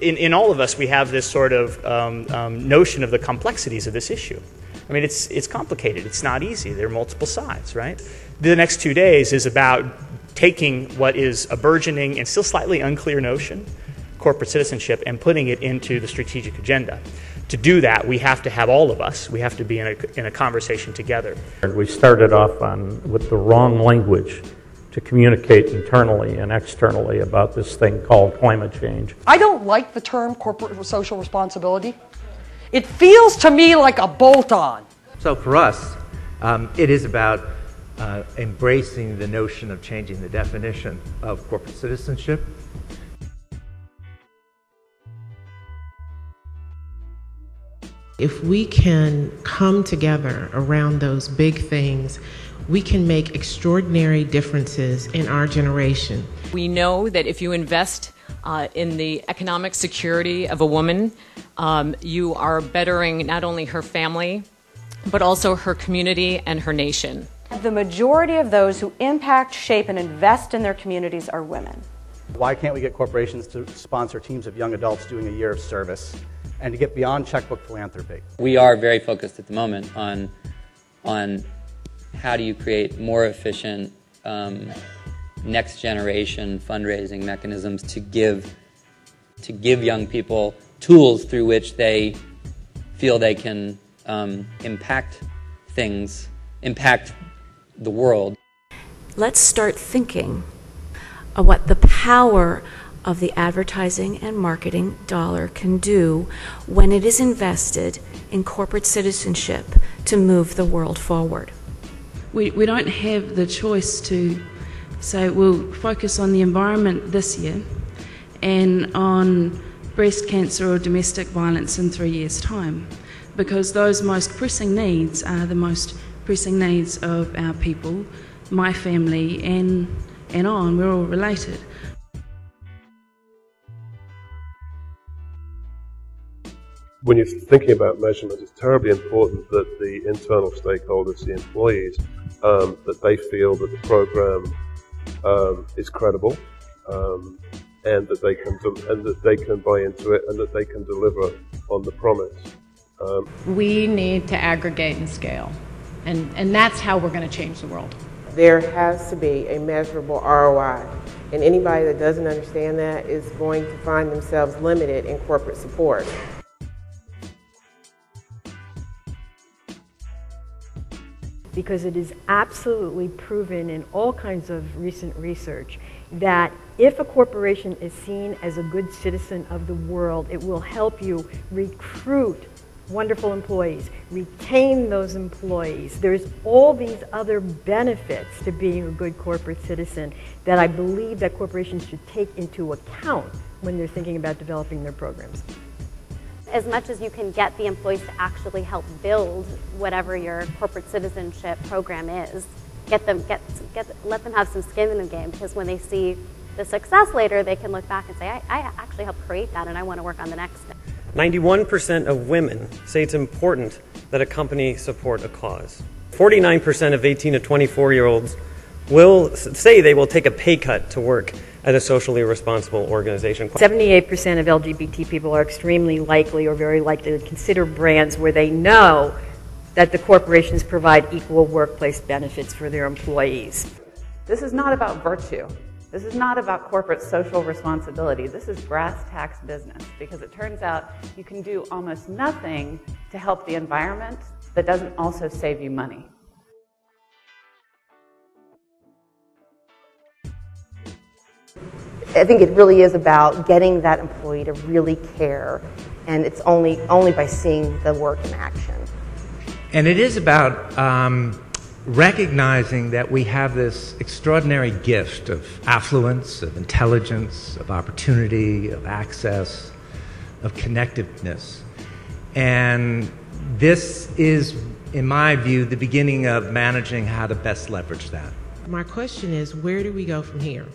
In all of us, we have this sort of notion of the complexities of this issue. I mean, it's complicated. It's not easy. There are multiple sides, right? The next 2 days is about taking what is a burgeoning and still slightly unclear notion, corporate citizenship, and putting it into the strategic agenda. To do that, we have to have all of us. We have to be in a conversation together. We started off with the wrong language to communicate internally and externally about this thing called climate change. I don't like the term corporate social responsibility. It feels to me like a bolt-on. So for us, it is about embracing the notion of changing the definition of corporate citizenship. If we can come together around those big things, we can make extraordinary differences in our generation. We know that if you invest in the economic security of a woman, you are bettering not only her family, but also her community and her nation. The majority of those who impact, shape, and invest in their communities are women. Why can't we get corporations to sponsor teams of young adults doing a year of service and to get beyond checkbook philanthropy? We are very focused at the moment on how do you create more efficient next generation fundraising mechanisms to give young people tools through which they feel they can impact the world. Let's start thinking of what the power of the advertising and marketing dollar can do when it is invested in corporate citizenship to move the world forward. We don't have the choice to say we'll focus on the environment this year and on breast cancer or domestic violence in 3 years' time, because those most pressing needs are the most pressing needs of our people, my family, and on. We're all related. When you're thinking about measurement, it's terribly important that the internal stakeholders, the employees, that they feel that the program is credible, and that they can buy into it, and that they can deliver on the promise. We need to aggregate and scale, and that's how we're going to change the world. There has to be a measurable ROI, and anybody that doesn't understand that is going to find themselves limited in corporate support. Because it is absolutely proven in all kinds of recent research that if a corporation is seen as a good citizen of the world, it will help you recruit wonderful employees, retain those employees. There's all these other benefits to being a good corporate citizen that I believe that corporations should take into account when they're thinking about developing their programs. As much as you can get the employees to actually help build whatever your corporate citizenship program is, let them have some skin in the game, because when they see the success later, they can look back and say, I actually helped create that and I want to work on the next thing. 91% of women say it's important that a company support a cause. 49% of 18 to 24-year-olds will say they will take a pay cut to work at a socially responsible organization. 78% of LGBT people are extremely likely or very likely to consider brands where they know that the corporations provide equal workplace benefits for their employees. This is not about virtue. This is not about corporate social responsibility. This is brass tacks business, because it turns out you can do almost nothing to help the environment that doesn't also save you money. I think it really is about getting that employee to really care, and it's only by seeing the work in action. And it is about recognizing that we have this extraordinary gift of affluence, of intelligence, of opportunity, of access, of connectiveness. And this is, in my view, the beginning of managing how to best leverage that. My question is, where do we go from here?